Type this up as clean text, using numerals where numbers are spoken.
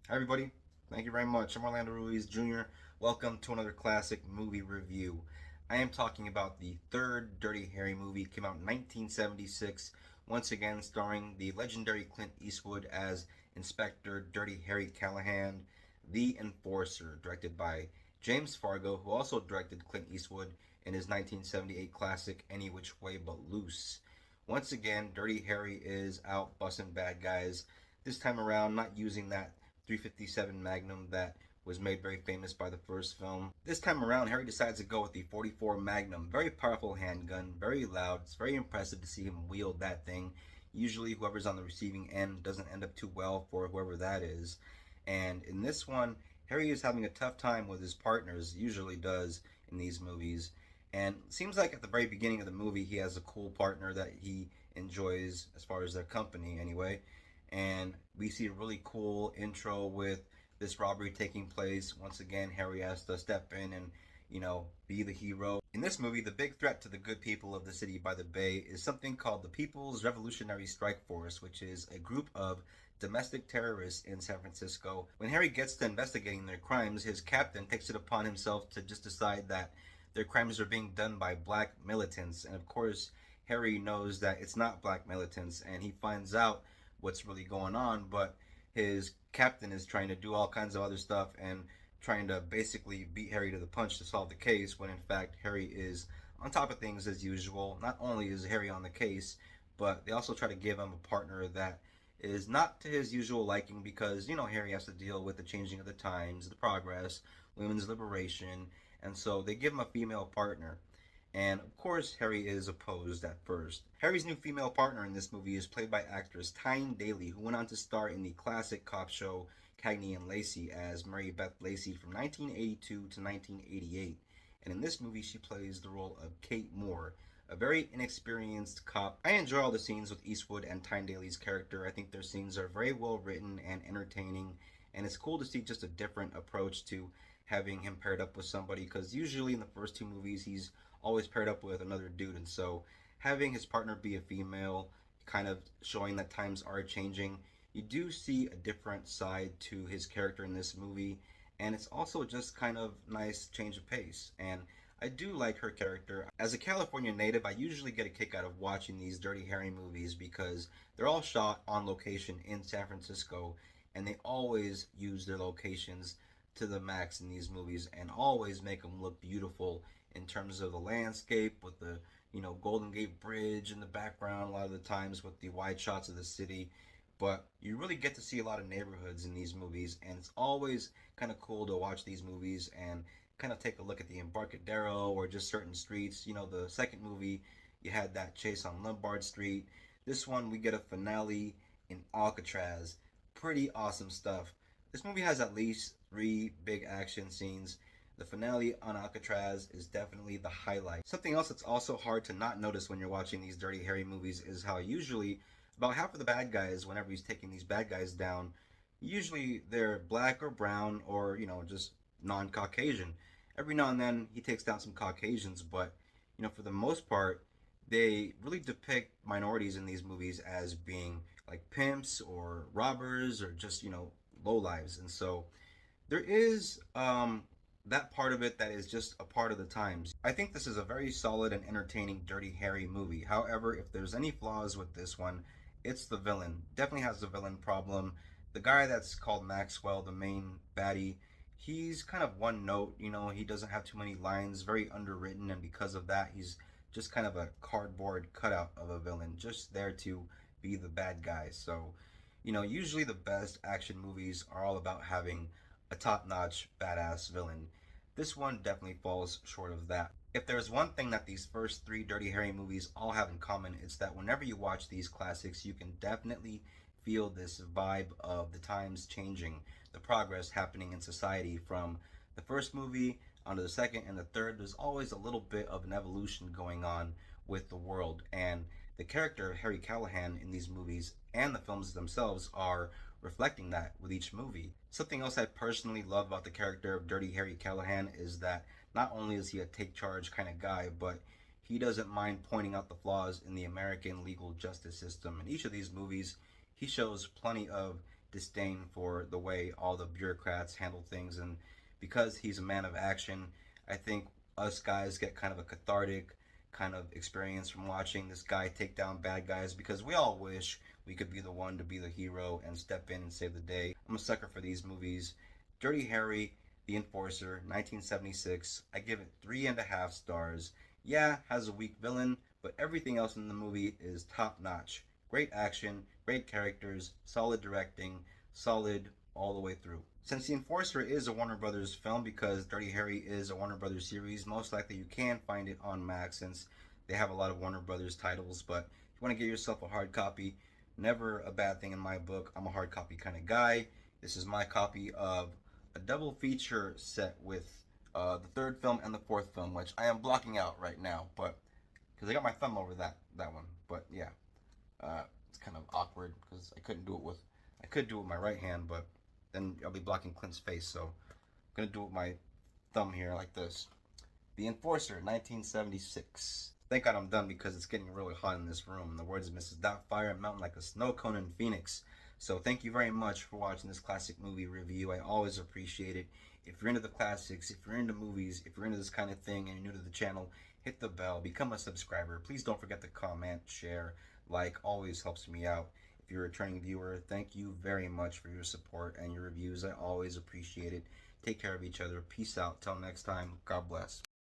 Hi, everybody. Thank you very much. I'm Orlando Ruiz Jr. Welcome to another classic movie review. I am talking about the third Dirty Harry movie. It came out in 1976, once again starring the legendary Clint Eastwood as Inspector Dirty Harry Callahan, The Enforcer, directed by James Fargo, who also directed Clint Eastwood in his 1978 classic Any Which Way But Loose. Once again, Dirty Harry is out busting bad guys. This time around, not using that 357 Magnum that was made very famous by the first film. This time around, Harry decides to go with the 44 Magnum. Very powerful handgun, very loud. It's very impressive to see him wield that thing. Usually, whoever's on the receiving end doesn't end up too well for whoever that is. And in this one, Harry is having a tough time with his partners, usually does in these movies. And it seems like at the very beginning of the movie, he has a cool partner that he enjoys as far as their company, anyway. And we see a really cool intro with this robbery taking place. Once again, Harry has to step in and, be the hero. In this movie, the big threat to the good people of the city by the bay is something called the People's Revolutionary Strike Force, which is a group of domestic terrorists in San Francisco. When Harry gets to investigating their crimes, his captain takes it upon himself to just decide that their crimes are being done by black militants. And of course, Harry knows that it's not black militants, and he finds out what's really going on, but his captain is trying to do all kinds of other stuff and trying to basically beat Harry to the punch to solve the case, when in fact Harry is on top of things as usual. Not only is Harry on the case, but they also try to give him a partner that is not to his usual liking, because Harry has to deal with the changing of the times, the progress, women's liberation, and so they give him a female partner. And of course, Harry is opposed at first. Harry's new female partner in this movie is played by actress Tyne Daly, who went on to star in the classic cop show Cagney and Lacey as Mary Beth Lacey from 1982 to 1988. And in this movie, she plays the role of Kate Moore, a very inexperienced cop. I enjoy all the scenes with Eastwood and Tyne Daly's character. I think their scenes are very well written and entertaining, and it's cool to see just a different approach to having him paired up with somebody, because usually in the first two movies he's always paired up with another dude, and so having his partner be a female, kind of showing that times are changing. You do see a different side to his character in this movie, and it's also just kind of nice change of pace. And I do like her character. As a California native, I usually get a kick out of watching these Dirty Harry movies because they're all shot on location in San Francisco, and they always use their locations to the max in these movies and always make them look beautiful in terms of the landscape with the Golden Gate Bridge in the background a lot of the times with the wide shots of the city. But you really get to see a lot of neighborhoods in these movies, and it's always kind of cool to watch these movies and kind of take a look at the Embarcadero or just certain streets. The second movie, you had that chase on Lombard Street. This one, we get a finale in Alcatraz. Pretty awesome stuff. This movie has at least three big action scenes. The finale on Alcatraz is definitely the highlight. Something else that's also hard to not notice when you're watching these Dirty Harry movies is how usually about half of the bad guys, whenever he's taking these bad guys down, usually they're black or brown or, just non Caucasian. Every now and then he takes down some Caucasians, but, for the most part, they really depict minorities in these movies as being like pimps or robbers or just, low lives. And so there is that part of it that is just a part of the times. I think this is a very solid and entertaining Dirty Harry movie. However, if there's any flaws with this one, it's the villain. Definitely has the villain problem. The guy that's called Maxwell, the main baddie, he's kind of one note. He doesn't have too many lines, very underwritten, and because of that, he's just kind of a cardboard cutout of a villain, just there to be the bad guy. So, usually the best action movies are all about having a top notch badass villain. This one definitely falls short of that. If there's one thing that these first three Dirty Harry movies all have in common, it's that whenever you watch these classics, you can definitely feel this vibe of the times changing, the progress happening in society from the first movie onto the second and the third. There's always a little bit of an evolution going on with the world, and the character of Harry Callahan in these movies and the films themselves are reflecting that with each movie. Something else I personally love about the character of Dirty Harry Callahan is that not only is he a take charge kind of guy, but he doesn't mind pointing out the flaws in the American legal justice system. In each of these movies, he shows plenty of disdain for the way all the bureaucrats handle things. And because he's a man of action, I think us guys get kind of a cathartic kind of experience from watching this guy take down bad guys, because we all wish we could be the one to be the hero and step in and save the day. I'm a sucker for these movies. Dirty Harry, The Enforcer, 1976. I give it 3.5 stars. Yeah, has a weak villain, but everything else in the movie is top notch. Great action, great characters, solid directing, solid all the way through. Since The Enforcer is a Warner Brothers film, because Dirty Harry is a Warner Brothers series, most likely you can find it on Max since they have a lot of Warner Brothers titles. But if you want to get yourself a hard copy, never a bad thing in my book. I'm a hard copy kind of guy. This is my copy of a double feature set with the third film and the fourth film, which I am blocking out right now, but because I got my thumb over that one. But yeah, it's kind of awkward because I could do it with my right hand, but then I'll be blocking Clint's face, so I'm gonna do it with my thumb here like this. The Enforcer, 1976. Thank God I'm done because it's getting really hot in this room. In the words of Mrs. Doubtfire, mountain like a snow cone in Phoenix. So thank you very much for watching this classic movie review. I always appreciate it. If you're into the classics, if you're into movies, if you're into this kind of thing and you're new to the channel, hit the bell, become a subscriber. Please don't forget to comment, share, like, always helps me out. If you're a returning viewer, thank you very much for your support and your reviews. I always appreciate it. Take care of each other. Peace out. Till next time. God bless.